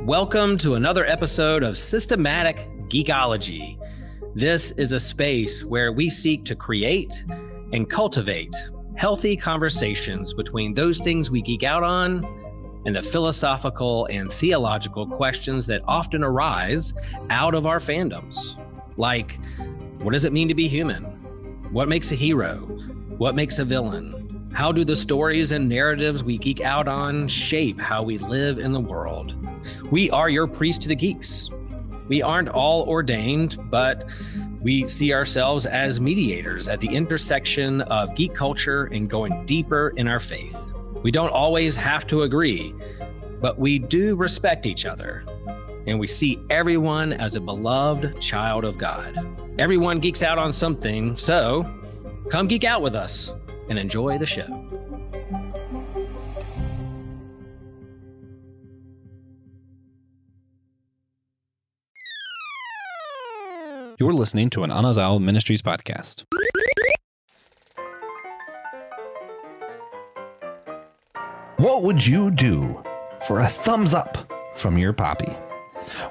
Welcome to another episode of Systematic Geekology. This is a space where we seek to create and cultivate healthy conversations between those things we geek out on and the philosophical and theological questions that often arise out of our fandoms. Like, what does it mean to be human? What makes a hero? What makes a villain? How do the stories and narratives we geek out on shape how we live in the world? We are your priest to the geeks. We aren't all ordained, but we see ourselves as mediators at the intersection of geek culture and going deeper in our faith. We don't always have to agree, but we do respect each other, and we see everyone as a beloved child of God. Everyone geeks out on something, so come geek out with us and enjoy the show. You're listening to an Anazao Ministries podcast. What would you do for a thumbs up from your poppy?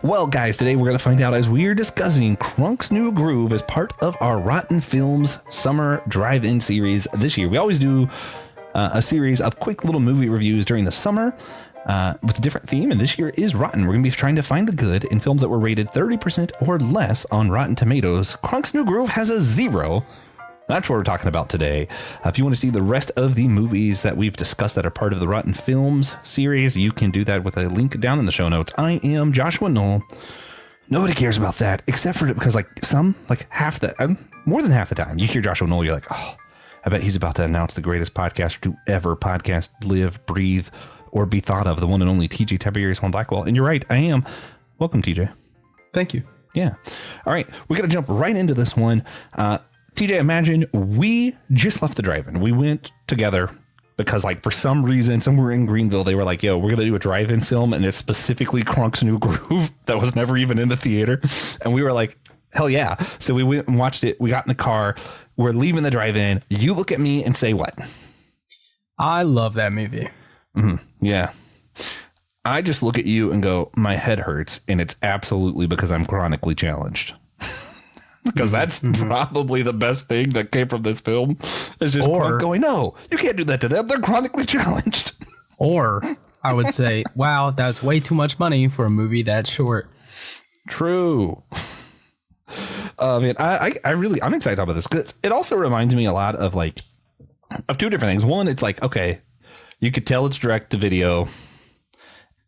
Well, guys, today we're going to find out as we're discussing Kronk's New Groove as part of our Rotten Films Summer Drive-In series this year. We always do a series of quick little movie reviews during the summer with a different theme, and this year is Rotten. We're going to be trying to find the good in films that were rated 30% or less on Rotten Tomatoes. Kronk's New Groove has a 0. That's what we're talking about today. If you want to see the rest of the movies that we've discussed that are part of the Rotten Films series, you can do that with a link down in the show notes. I am Joshua Knoll. Nobody cares about that, except for because more than half the time, you hear Joshua Knoll, you're like, oh, I bet he's about to announce the greatest podcaster to ever podcast, live, breathe, or be thought of, the one and only TJ Tiberius Juan Blackwell. And you're right, I am. Welcome, TJ. Thank you. Yeah. All right, we got to jump right into this one. TJ, imagine we just left the drive-in. We went together because, for some reason, somewhere in Greenville, they were like, yo, we're going to do a drive-in film, and it's specifically Kronk's New Groove that was never even in the theater. And we were like, hell yeah. So we went and watched it. We got in the car. We're leaving the drive-in. You look at me and say what? I love that movie. Yeah. I just look at you and go, my head hurts, and it's absolutely because I'm chronically challenged. Because that's probably the best thing that came from this film. Is just Kronk going, no, you can't do that to them. They're chronically challenged. Or I would say, wow, that's way too much money for a movie that short. True. Man, I'm excited about this because it also reminds me a lot of two different things. One, it's okay, you could tell it's direct to video.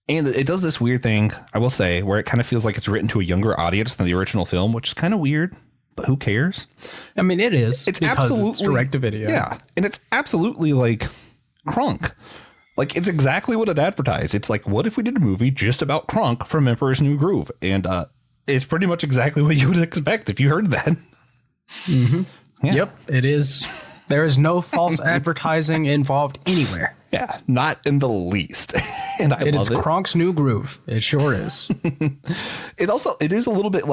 And it does this weird thing, I will say, where it kind of feels like it's written to a younger audience than the original film, which is kind of weird, but who cares? I mean, it is. It's absolutely direct to video. Yeah. And it's absolutely Kronk. It's exactly what it advertised. It's what if we did a movie just about Kronk from Emperor's New Groove? And it's pretty much exactly what you would expect if you heard that. Mm-hmm. Yeah. Yep, it is. There is no false advertising involved anywhere. Yeah, not in the least. And I love it. It's Kronk's New Groove. It sure is. It is a little bit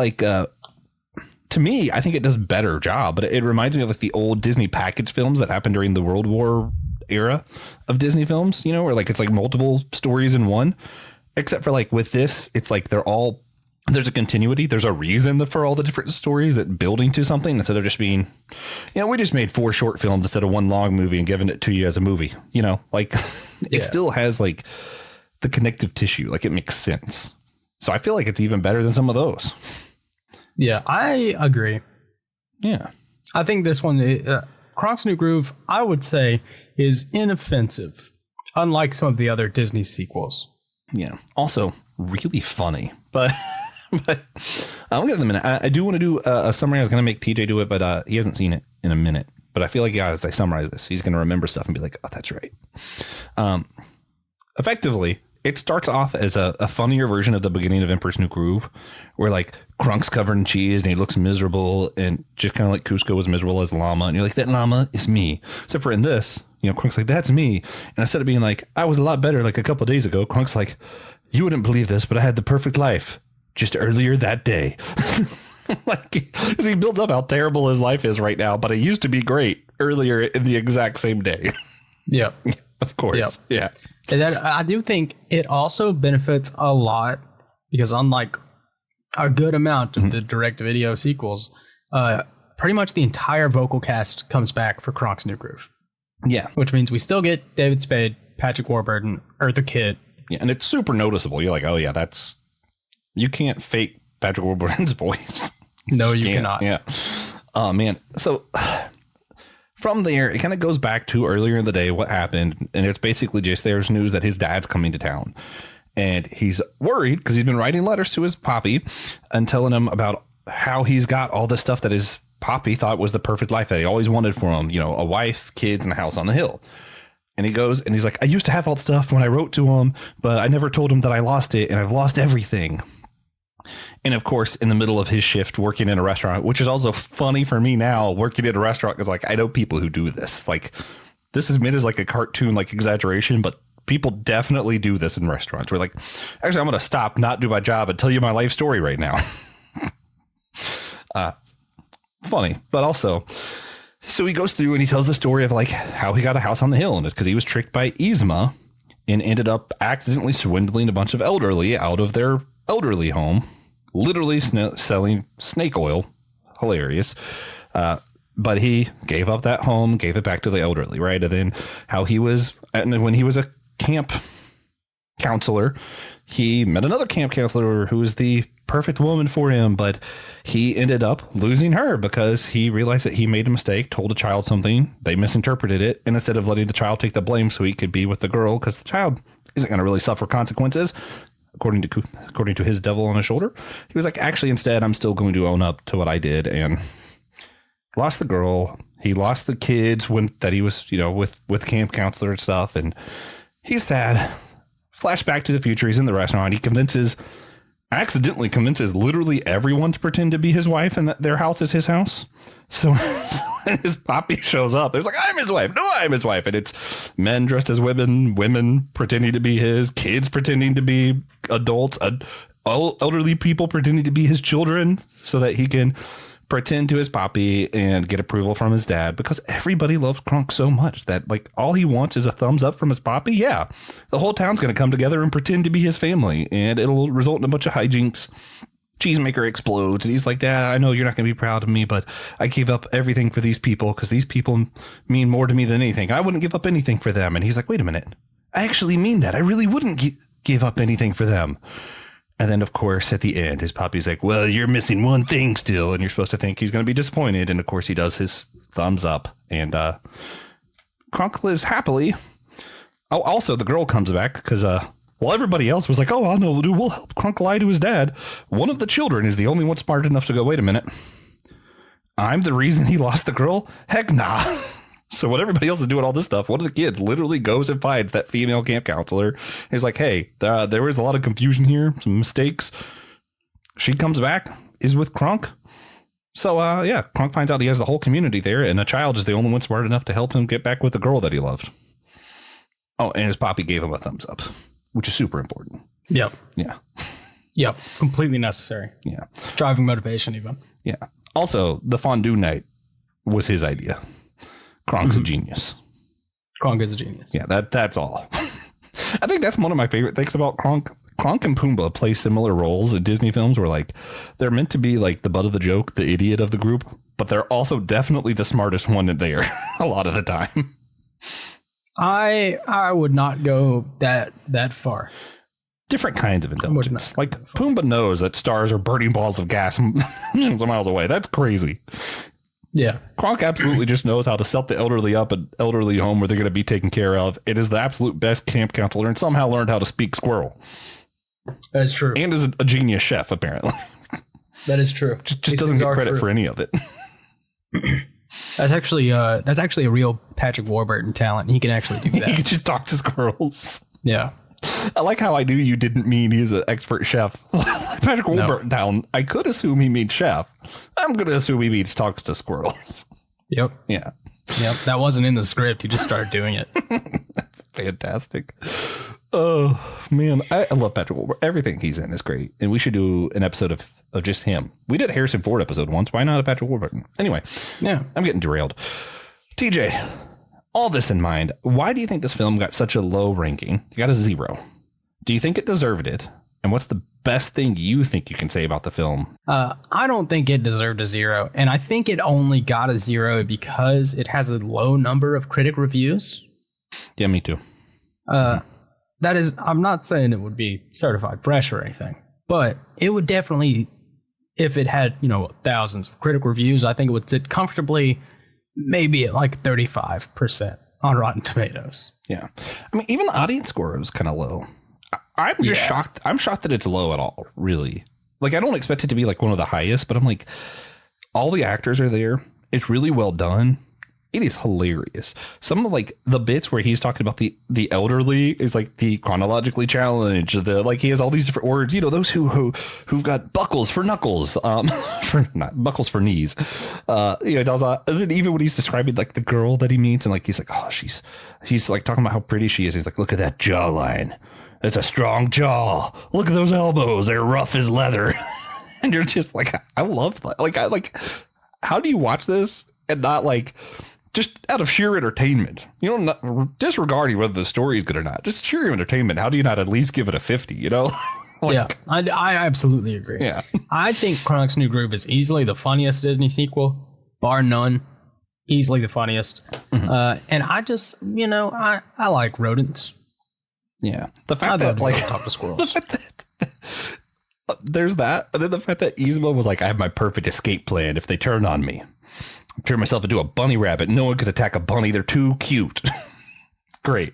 to me, I think it does a better job, but it reminds me of the old Disney package films that happened during the World War era of Disney films, where it's multiple stories in one, except for with this, it's there's a continuity. There's a reason for all the different stories that building to something instead of just being, we just made 4 short films instead of 1 long movie and giving it to you as a movie, it still has the connective tissue. It makes sense. So I feel like it's even better than some of those. Yeah, I agree. Yeah. I think this one, Kronk's New Groove, I would say is inoffensive, unlike some of the other Disney sequels. Yeah. Also really funny, but I'll get in a minute. I do want to do a summary. I was going to make TJ do it, but he hasn't seen it in a minute. But I feel like, as I summarize this, he's going to remember stuff and be like, oh, that's right. Effectively, it starts off as a funnier version of the beginning of Emperor's New Groove, where Kronk's covered in cheese and he looks miserable, and just kind of like Cusco was miserable as llama. And you're like, that llama is me. Except for in this, Kronk's like, that's me. And instead of being I was a lot better a couple of days ago, Kronk's like, you wouldn't believe this, but I had the perfect life just earlier that day. Because he builds up how terrible his life is right now, but it used to be great earlier in the exact same day. Yeah. Of course. Yep. Yeah. And then I do think it also benefits a lot because unlike a good amount of the direct-to-video sequels, pretty much the entire vocal cast comes back for Kronk's New Groove. Yeah. Which means we still get David Spade, Patrick Warburton, Eartha Kitt. Yeah, and it's super noticeable. You're like, oh yeah, you can't fake Patrick Warburton's voice. No, you cannot. Yeah. Oh man. So from there, it kind of goes back to earlier in the day what happened, and it's basically just there's news that his dad's coming to town, and he's worried because he's been writing letters to his poppy and telling him about how he's got all the stuff that his poppy thought was the perfect life that he always wanted for him, a wife, kids, and a house on the hill. And he goes and he's like, I used to have all the stuff when I wrote to him, but I never told him that I lost it, and I've lost everything. And of course, in the middle of his shift working in a restaurant, which is also funny for me now, working in a restaurant, because like I know people who do this. Like this is meant as like a cartoon, like exaggeration, but people definitely do this in restaurants. We're like, actually, I'm going to stop, not do my job, and tell you my life story right now. Funny, but also, so he goes through and he tells the story of like how he got a house on the hill, and it's because he was tricked by Yzma and ended up accidentally swindling a bunch of elderly out of their elderly home, literally selling snake oil. Hilarious. But he gave up that home, gave it back to the elderly, right? And then when he was a camp counselor, he met another camp counselor who was the perfect woman for him, but he ended up losing her because he realized that he made a mistake, told a child something, they misinterpreted it, and instead of letting the child take the blame so he could be with the girl, because the child isn't going to really suffer consequences, according to his devil on his shoulder, he was like, actually, instead, I'm still going to own up to what I did, and lost the girl. He lost the kids that he was, with camp counselor and stuff, and he's sad. Flashback to the future. He's in the restaurant. He accidentally convinces literally everyone to pretend to be his wife and that their house is his house. So his poppy shows up. It's like, I'm his wife. No, I'm his wife. And it's men dressed as women pretending to be his, kids pretending to be adults, elderly people pretending to be his children so that he can pretend to his poppy and get approval from his dad, because everybody loves Kronk so much that like all he wants is a thumbs up from his poppy. Yeah, the whole town's going to come together and pretend to be his family, and it'll result in a bunch of hijinks. Cheesemaker explodes, and he's like, Dad, I know you're not going to be proud of me, but I gave up everything for these people because these people mean more to me than anything. I wouldn't give up anything for them. And he's like, wait a minute, I actually mean that. I really wouldn't give up anything for them. And then, of course, at the end, his poppy's like, well, you're missing one thing still. And you're supposed to think he's going to be disappointed. And, of course, he does his thumbs up. And Kronk lives happily. Oh, also, the girl comes back because while everybody else was like, oh, I know, we'll help Kronk lie to his dad, one of the children is the only one smart enough to go, wait a minute. I'm the reason he lost the girl? Heck nah. So when everybody else is doing all this stuff, one of the kids literally goes and finds that female camp counselor. He's like, hey, there was a lot of confusion here, some mistakes. She comes back, is with Kronk. So, Kronk finds out he has the whole community there, and a child is the only one smart enough to help him get back with the girl that he loved. Oh, and his poppy gave him a thumbs up, which is super important. Yep. Yeah. Yep. Completely necessary. Yeah. Driving motivation, even. Yeah. Also, the fondue night was his idea. Kronk's a genius. Kronk is a genius. Yeah, that's all. I think that's one of my favorite things about Kronk. Kronk and Pumbaa play similar roles in Disney films where like they're meant to be like the butt of the joke, the idiot of the group, but they're also definitely the smartest one in there a lot of the time. I would not go that far. Different kinds of intelligence. Like Pumbaa knows that stars are burning balls of gas millions of miles away. That's crazy. Yeah. Kronk absolutely just knows how to set the elderly up an elderly home where they're going to be taken care of. It is the absolute best camp counselor and somehow learned how to speak squirrel. That is true. And is a genius chef, apparently. That is true. Just doesn't get credit for any of it. That's actually a real Patrick Warburton talent. He can actually do that. He can just talk to squirrels. Yeah. I like how I knew you didn't mean he's an expert chef. Patrick Warburton talent. I could assume he means chef. I'm going to assume he means talks to squirrels. Yep. Yeah. Yep. That wasn't in the script. He just started doing it. That's fantastic. Oh, man. I love Patrick Warburton. Everything he's in is great. And we should do an episode of just him. We did a Harrison Ford episode once. Why not a Patrick Warburton? Anyway. Yeah. I'm getting derailed. TJ, all this in mind, why do you think this film got such a low ranking? You got a 0. Do you think it deserved it? And what's the best thing you think you can say about the film? I don't think it deserved a 0. And I think it only got a 0 because it has a low number of critic reviews. Yeah, me too. That is, I'm not saying it would be certified fresh or anything, but it would definitely, if it had, thousands of critic reviews, I think it would sit comfortably maybe at like 35% on Rotten Tomatoes. Yeah. I mean, even the audience score was kind of low. I'm just shocked. I'm shocked that it's low at all, really. Like, I don't expect it to be like one of the highest, but I'm like, all the actors are there. It's really well done. It is hilarious. Some of like the bits where he's talking about the elderly is like the chronologically challenged. He has all these different words. Those who've got buckles for knuckles, for not buckles for knees. Does that. And then even when he's describing like the girl that he meets, and like he's like, oh, she's like talking about how pretty she is. He's like, look at that jawline. It's a strong jaw. Look at those elbows. They're rough as leather. And you're just like, I love that. How do you watch this and not like, just out of sheer entertainment, not disregarding whether the story is good or not, just sheer entertainment. How do you not at least give it a 50, Yeah, I absolutely agree. Yeah. I think Kronk's New Groove is easily the funniest Disney sequel, bar none, easily the funniest. Mm-hmm. And I just, I like rodents. Yeah. The fact that talk to squirrels. There's that. And then the fact that Yzma was like, I have my perfect escape plan if they turn on me. Turn myself into a bunny rabbit. No one could attack a bunny. They're too cute. Great.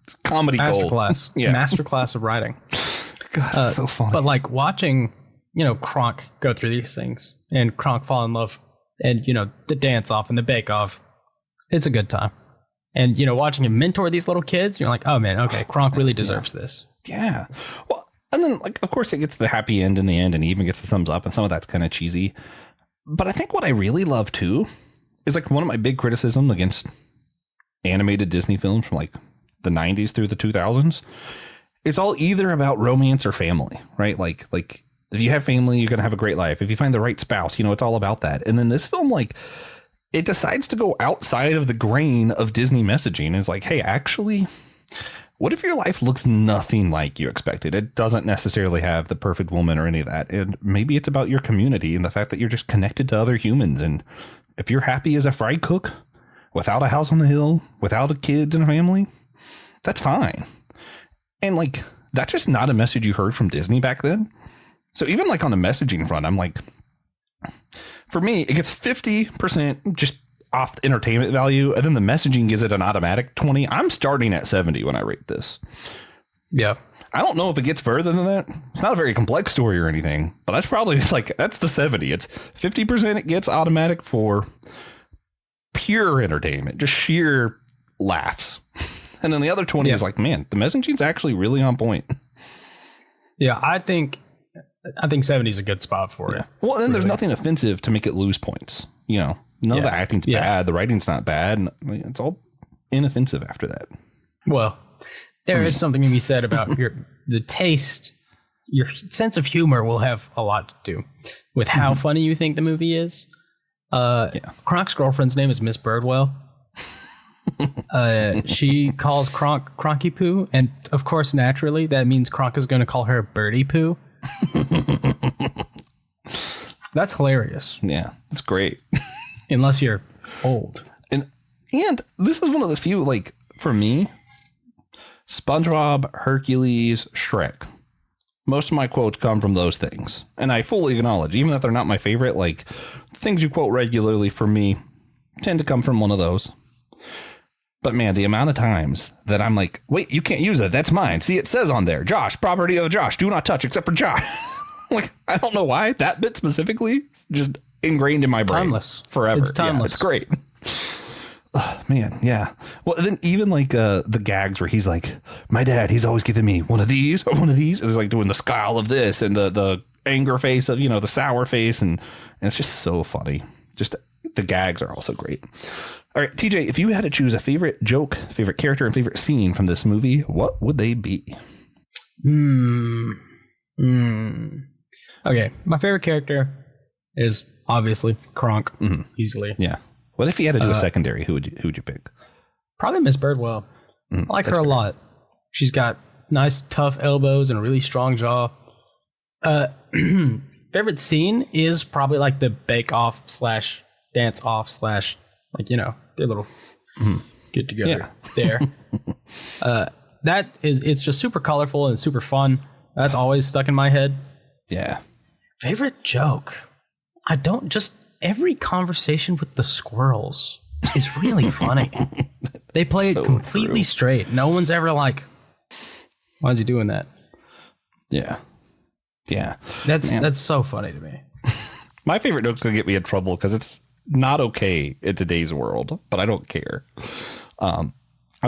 It's comedy gold. Masterclass. Yeah. Masterclass of writing. God, so funny. But like watching, Kronk go through these things and Kronk fall in love and, the dance off and the bake off, it's a good time. And, watching him mentor these little kids, you're like, oh man, okay, Kronk really deserves this. Yeah. Well, and then like, of course it gets the happy end in the end and he even gets the thumbs up and some of that's kind of cheesy. But I think what I really love too is like one of my big criticisms against animated Disney films from like the 90s through the 2000s. It's all either about romance or family, right? Like if you have family, you're going to have a great life. If you find the right spouse, it's all about that. And then this film, like it decides to go outside of the grain of Disney messaging. It's like, hey, actually, what if your life looks nothing like you expected? It doesn't necessarily have the perfect woman or any of that. And maybe it's about your community and the fact that you're just connected to other humans. And if you're happy as a fry cook without a house on the hill, without a kids and a family, that's fine. And like, that's just not a message you heard from Disney back then. So even like on the messaging front, I'm like, for me, it gets 50% just off the entertainment value. And then the messaging gives it an automatic 20. I'm starting at 70 when I rate this. Yeah. I don't know if it gets further than that. It's not a very complex story or anything, but that's probably like, that's the 70. It's 50% it gets automatic for pure entertainment, just sheer laughs. And then the other 20 is like, man, the messaging's actually really on point. Yeah, I think 70 is a good spot for it. Well, then there's nothing offensive to make it lose points. None of the acting's bad. The writing's not bad. And it's all inoffensive after that. Well, there is something to be said about the taste. Your sense of humor will have a lot to do with how funny you think the movie is. Kronk's girlfriend's name is Miss Birdwell. She calls Kronk Cronky Poo, and of course, naturally, that means Kronk is going to call her Birdie Poo. That's hilarious. Yeah, that's great. Unless you're old. And this is one of the few, like, for me, SpongeBob, Hercules, Shrek. Most of my quotes come from those things. And I fully acknowledge, even if they're not my favorite, like, things you quote regularly for me tend to come from one of those. But man, the amount of times that I'm like, wait, you can't use that. That's mine. See, it says on there, Josh, property of Josh, do not touch except for Josh. Like, I don't know why that bit specifically just ingrained in my brain. Timeless. Forever. It's timeless. Yeah, it's great. Man, yeah. Well, then even like the gags where he's like, my dad, he's always giving me one of these or one of these. And he's like doing the scowl of this and the anger face of, the sour face. And it's just so funny. Just the gags are also great. All right, TJ, if you had to choose a favorite joke, favorite character, and favorite scene from this movie, what would they be? Okay, my favorite character is obviously Kronk, easily. Yeah. What if you had to do a secondary? Who would you pick? Probably Miss Birdwell. I like her a lot. She's got nice, tough elbows and a really strong jaw. Favorite scene is probably like the bake off / dance off / like, you know, their little get together there. It's just super colorful and super fun. That's always stuck in my head. Yeah. Favorite joke? Every conversation with the squirrels is really funny. They play it completely straight. No one's ever like, why is he doing that? Yeah. Yeah. That's so funny to me. My favorite joke's going to get me in trouble because it's not okay in today's world, but I don't care. I'll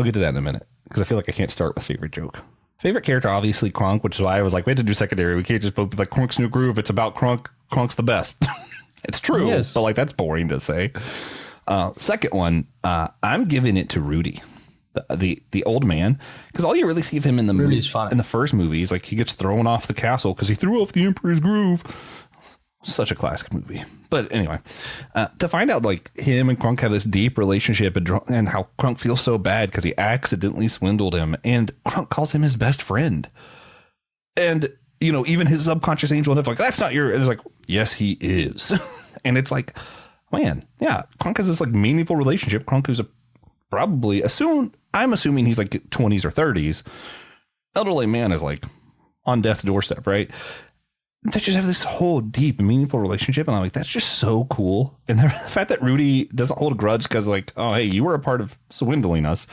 get to that in a minute because I feel like I can't start with favorite joke. Favorite character, obviously Kronk, which is why I was like, we had to do secondary. We can't just both be like Kronk's New Groove. It's about Kronk. Kronk's the best. It's true, but like that's boring to say. Second one, I'm giving it to Rudy, the old man, because all you really see of him in the movie, in the first movie, is like he gets thrown off the castle because he threw off the Emperor's Groove. Such a classic movie. But anyway, to find out like him and Kronk have this deep relationship and how Kronk feels so bad because he accidentally swindled him, and Kronk calls him his best friend, and you know, even his subconscious angel and like, that's not your, it's like, yes, he is. And it's like, man, yeah, Kronk has this like meaningful relationship. Kronk who's I'm assuming he's like 20s or 30s. Elderly man is like on death's doorstep, right? They just have this whole deep, meaningful relationship. And I'm like, that's just so cool. And the fact that Rudy doesn't hold a grudge because like, oh, hey, you were a part of swindling us.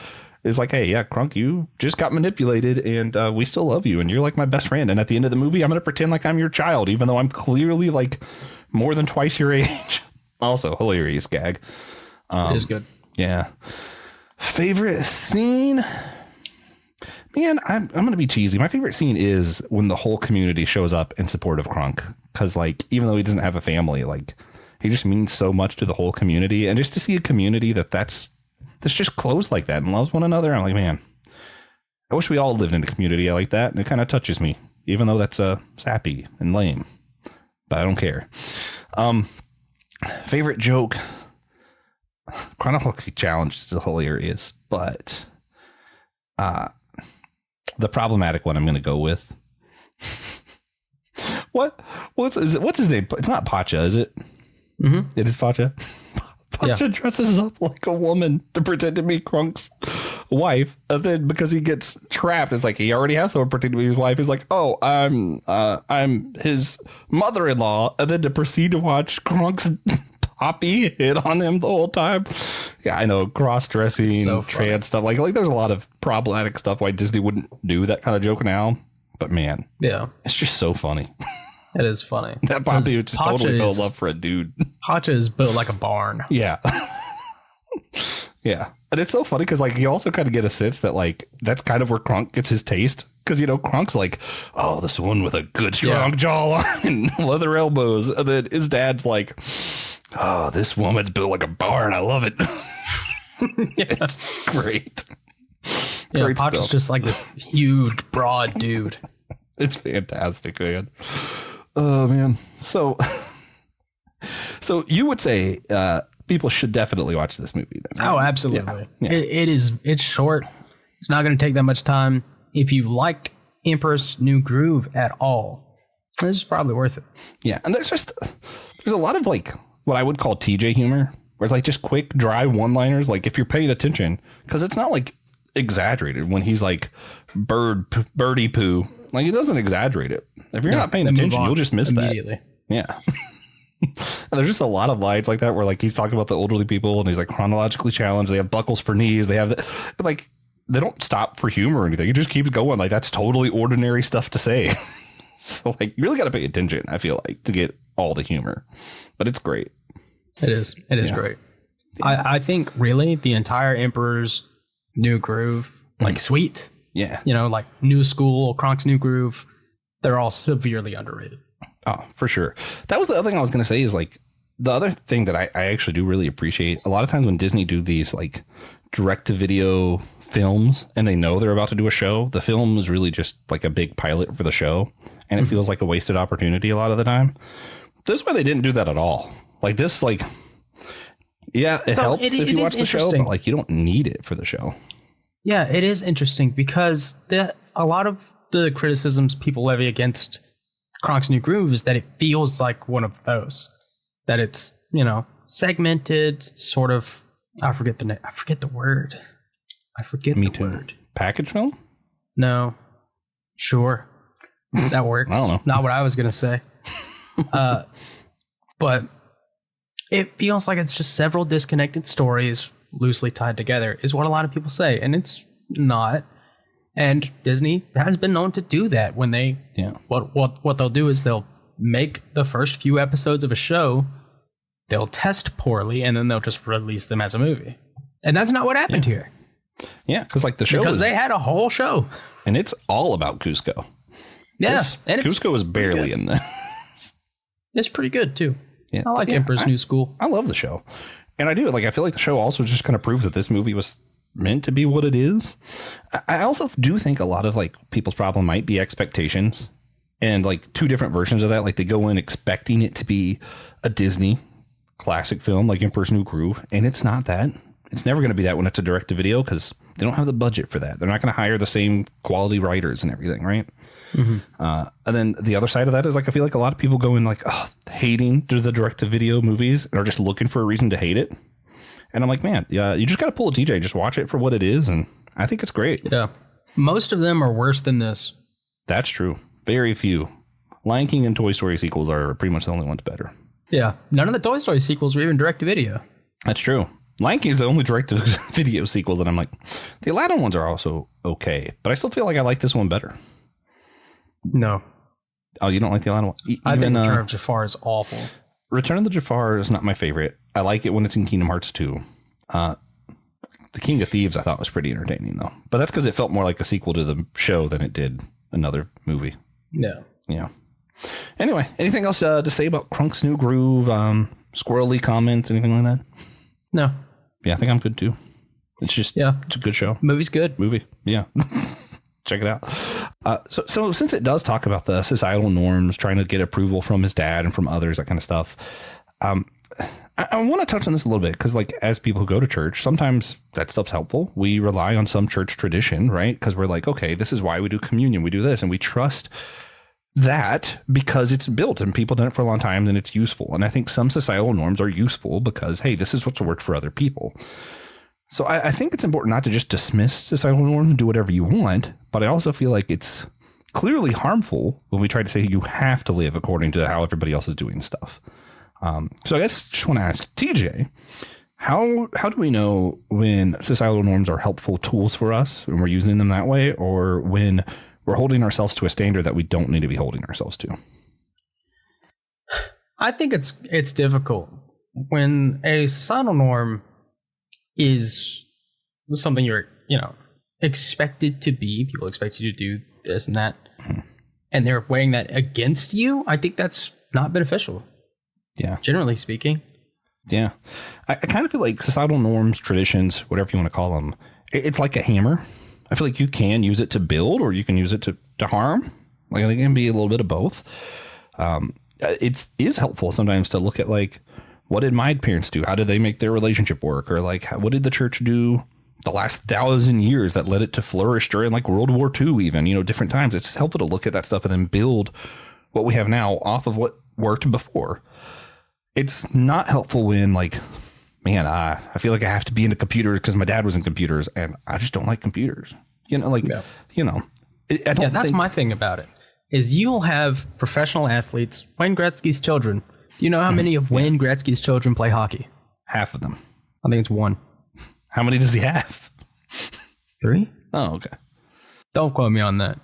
Is like, hey, yeah, Kronk, you just got manipulated and we still love you. And you're like my best friend. And at the end of the movie, I'm going to pretend like I'm your child, even though I'm clearly like more than twice your age. Also, hilarious gag. It is good. Yeah. Favorite scene? Man, I'm going to be cheesy. My favorite scene is when the whole community shows up in support of Kronk. Because like, even though he doesn't have a family, like he just means so much to the whole community. And just to see a community that's just close like that and loves one another. I'm like, man, I wish we all lived in a community like that. And it kind of touches me, even though that's sappy and lame, but I don't care. Favorite joke, chronological challenge is still hilarious, but the problematic one I'm going to go with. What's his name? It's not Pacha, is it? Mm-hmm. It is Pacha. Pacha dresses up like a woman to pretend to be Kronk's wife, and then because he gets trapped, it's like he already has someone pretend to be his wife. He's like, "Oh, I'm his mother-in-law," and then to proceed to watch Kronk's Poppy hit on him the whole time. Yeah, I know, cross-dressing, so trans stuff. Like there's a lot of problematic stuff why Disney wouldn't do that kind of joke now. But man, yeah, it's just so funny. It is funny. That Poppy just totally fell in love for a dude. Pacha is built like a barn. Yeah. Yeah. And it's so funny because like you also kind of get a sense that like that's kind of where Kronk gets his taste. Because, you know, Kronk's like, oh, this one with a good strong jawline and leather elbows. And then his dad's like, oh, this woman's built like a barn. I love it. It's great. Yeah, great Pacha's stuff. Just like this huge, broad dude. It's fantastic, man. Oh, man. So you would say people should definitely watch this movie then, right? Oh, absolutely. Yeah. It's short. It's not going to take that much time. If you liked Emperor's New Groove at all, this is probably worth it. Yeah. And there's a lot of like what I would call TJ humor, where it's like just quick, dry one-liners. Like if you're paying attention, because it's not like exaggerated when he's like birdie poo. Like he doesn't exaggerate it. If you're not paying attention, you'll just miss that. Yeah. And there's just a lot of lines like that where like he's talking about the elderly people and he's like chronologically challenged. They have buckles for knees. They have like they don't stop for humor or anything. It just keeps going. Like that's totally ordinary stuff to say. So like you really got to pay attention, I feel like, to get all the humor. But it's great. It is. It is great. I think really the entire Emperor's New Groove, like suite. Yeah. You know, like New School, Kronk's New Groove, they're all severely underrated. Oh, for sure. That was the other thing I was going to say is like the other thing that I actually do really appreciate. A lot of times when Disney do these like direct to video films and they know they're about to do a show, the film is really just like a big pilot for the show. And it feels like a wasted opportunity a lot of the time. This way they didn't do that at all. Like this, like Yeah, it helps if you watch the show, but like you don't need it for the show. Yeah, it is interesting because a lot of the criticisms people levy against Kronk's New Groove is that it feels like one of those. That it's, segmented, sort of. I forget the name. I forget the word. Me too. Package film? No. Sure. That works. I don't know. Not what I was going to say. But it feels like it's just several disconnected stories loosely tied together, is what a lot of people say. And it's not. And Disney has been known to do that when they, what they'll do is they'll make the first few episodes of a show, they'll test poorly, and then they'll just release them as a movie. And that's not what happened here. Yeah, because like the show they had a whole show. And it's all about Cusco. Yeah. And Cusco is barely in this. It's pretty good, too. Yeah. I like Emperor's New School. I love the show. And I do. Like, I feel like the show also just kind of proves that this movie was meant to be what it is. I also do think a lot of like people's problem might be expectations, and like two different versions of that. Like they go in expecting it to be a Disney classic film like Emperor's New Groove, and it's not that. It's never going to be that when it's a direct to video because they don't have the budget for that. They're not going to hire the same quality writers and everything, right? Mm-hmm. And then the other side of that is like I feel like a lot of people go in like hating the direct to video movies and are just looking for a reason to hate it. And I'm like, man, yeah, you just got to pull a TJ, just watch it for what it is, and I think it's great. Yeah, most of them are worse than this. That's true. Very few. Lion King and Toy Story sequels are pretty much the only ones better. Yeah, none of the Toy Story sequels were even direct to video. That's true. Lion King is the only direct to video sequel that I'm like, the Aladdin ones are also okay, but I still feel like I like this one better. No. Oh, you don't like the Aladdin one? I think Return of Jafar is awful. Return of the Jafar is not my favorite. I like it when it's in Kingdom Hearts 2. The King of Thieves I thought was pretty entertaining, though. But that's because it felt more like a sequel to the show than it did another movie. No. Yeah. Anyway, anything else to say about Kronk's New Groove? Squirrely comments, anything like that? No. Yeah, I think I'm good, too. It's just, it's a good show. Movie's good. Movie, yeah. Check it out. So since it does talk about the societal norms, trying to get approval from his dad and from others, that kind of stuff, I want to touch on this a little bit because, like, as people who go to church, sometimes that stuff's helpful. We rely on some church tradition, right? Because we're like, okay, this is why we do communion. We do this, and we trust that because it's built and people done it for a long time and it's useful. And I think some societal norms are useful because, hey, this is what's worked for other people. So I think it's important not to just dismiss societal norms and do whatever you want, but I also feel like it's clearly harmful when we try to say you have to live according to how everybody else is doing stuff. So I guess just want to ask TJ, how do we know when societal norms are helpful tools for us and we're using them that way, or when we're holding ourselves to a standard that we don't need to be holding ourselves to? I think it's difficult when a societal norm is something you're, expected to be. People expect you to do this and that, and they're weighing that against you. I think that's not beneficial. Yeah. Generally speaking. Yeah. I kind of feel like societal norms, traditions, whatever you want to call them, it's like a hammer. I feel like you can use it to build or you can use it to harm. Like I think it can be a little bit of both. It is helpful sometimes to look at like, what did my parents do? How did they make their relationship work? Or like, what did the church do the last 1,000 years that led it to flourish during like World War II even, different times. It's helpful to look at that stuff and then build what we have now off of what worked before. It's not helpful when like, man, I feel like I have to be into computers because my dad was in computers and I just don't like computers. I don't that's my thing about it is you'll have professional athletes, Wayne Gretzky's children. Do you know how many of Wayne Gretzky's children play hockey? Half of them. I think it's one. How many does he have? 3? Oh, okay. Don't quote me on that.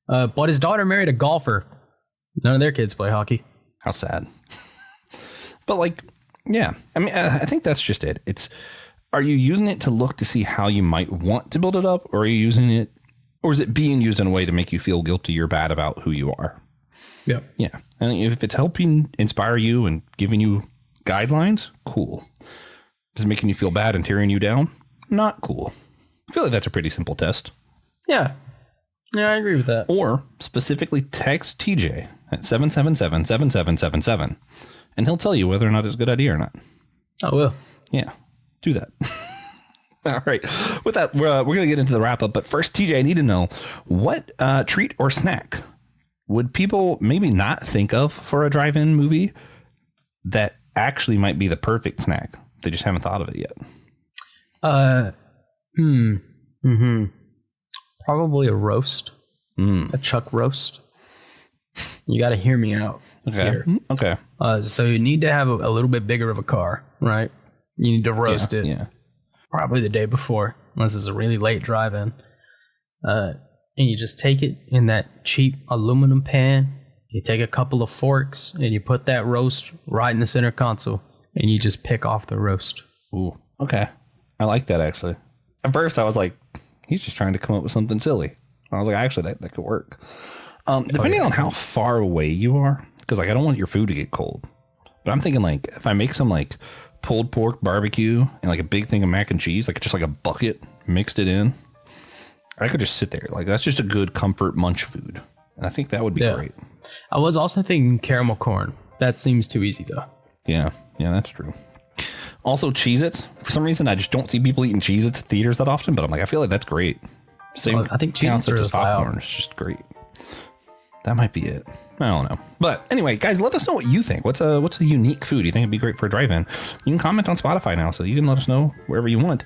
But his daughter married a golfer. None of their kids play hockey. How sad. But like, yeah, I mean, I think that's just it. Are you using it to look to see how you might want to build it up? Or are you using it, or is it being used in a way to make you feel guilty or bad about who you are? Yeah. Yeah. And if it's helping inspire you and giving you guidelines, cool. Is it making you feel bad and tearing you down? Not cool. I feel like that's a pretty simple test. Yeah. Yeah, I agree with that. Or specifically text TJ at 777-7777 and he'll tell you whether or not it's a good idea or not. Oh, well. Yeah, do that. All right. With that, we're going to get into the wrap up. But first, TJ, I need to know what treat or snack would people maybe not think of for a drive-in movie that actually might be the perfect snack? They just haven't thought of it yet. Probably a roast, a chuck roast. You got to hear me out. Here. Okay. So you need to have a little bit bigger of a car, right? You need to roast it. Yeah. Probably the day before, unless it's a really late drive-in. And you just take it in that cheap aluminum pan. You take a couple of forks and you put that roast right in the center console, and you just pick off the roast. Ooh, okay. I like that, actually. At first, I was like, he's just trying to come up with something silly. I was like, actually, that could work. Depending on how far away you are, because like I don't want your food to get cold. But I'm thinking like if I make some like pulled pork barbecue and like a big thing of mac and cheese, like just like a bucket, mixed it in, I could just sit there. Like that's just a good comfort munch food. And I think that would be great. I was also thinking caramel corn. That seems too easy though. Yeah, that's true. Also, Cheez-Its. For some reason, I just don't see people eating Cheez-Its at theaters that often, but I'm like, I feel like that's great. Same. I think Cheez-Its are popcorn. It's just great. That might be it. I don't know. But anyway, guys, let us know what you think. What's a unique food you think would be great for a drive-in? You can comment on Spotify now, so you can let us know wherever you want.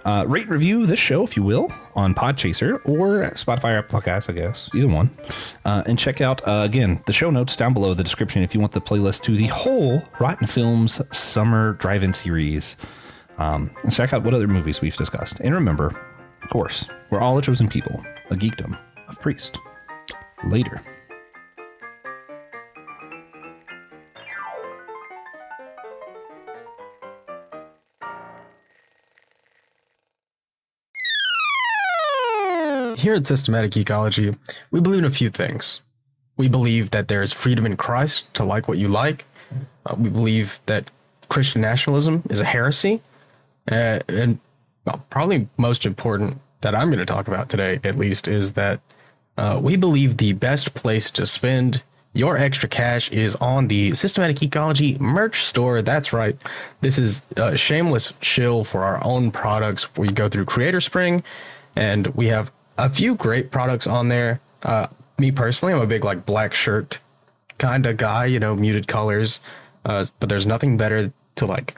Rate and review this show, if you will, on Podchaser or Spotify or Apple Podcasts, I guess. Either one. And check out, again, the show notes down below the description if you want the playlist to the whole Rotten Films Summer Drive-In Series. And check out what other movies we've discussed. And remember, of course, we're all a chosen people, a geekdom of priest. Later. Here at Systematic Geekology, we believe in a few things. We believe that there is freedom in Christ to like what you like. We believe that Christian nationalism is a heresy. And probably most important that I'm going to talk about today, at least, is that we believe the best place to spend your extra cash is on the Systematic Geekology merch store. That's right. This is a shameless shill for our own products. We go through Creator Spring, and we have a few great products on there. Me personally, I'm a big like black shirt kind of guy, muted colors. But there's nothing better to like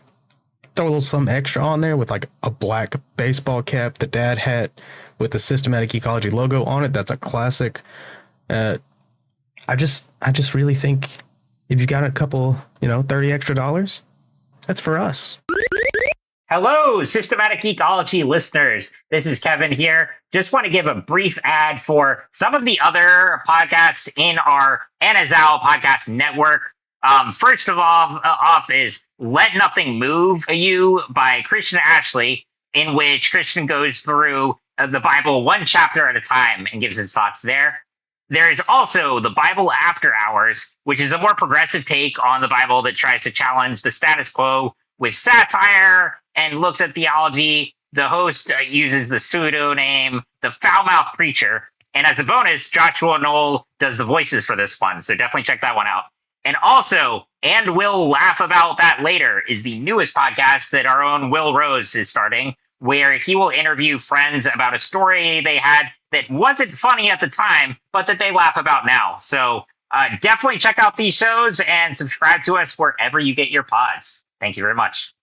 throw a little some extra on there with like a black baseball cap, the dad hat with the Systematic Ecology logo on it. That's a classic. I just really think if you got a couple, $30 extra, that's for us. Hello, Systematic Ecology listeners. This is Kevin here. Just want to give a brief ad for some of the other podcasts in our Anazao podcast network. First of all, off is Let Nothing Move You by Christian Ashley, in which Christian goes through the Bible one chapter at a time and gives his thoughts there. There is also the Bible After Hours, which is a more progressive take on the Bible that tries to challenge the status quo with satire and looks at theology. The host uses the pseudonym The Foul-Mouthed Preacher. And as a bonus, Joshua Knoll does the voices for this one. So definitely check that one out. And also, and we'll laugh about that later, is the newest podcast that our own Will Rose is starting, where he will interview friends about a story they had that wasn't funny at the time, but that they laugh about now. So definitely check out these shows and subscribe to us wherever you get your pods. Thank you very much.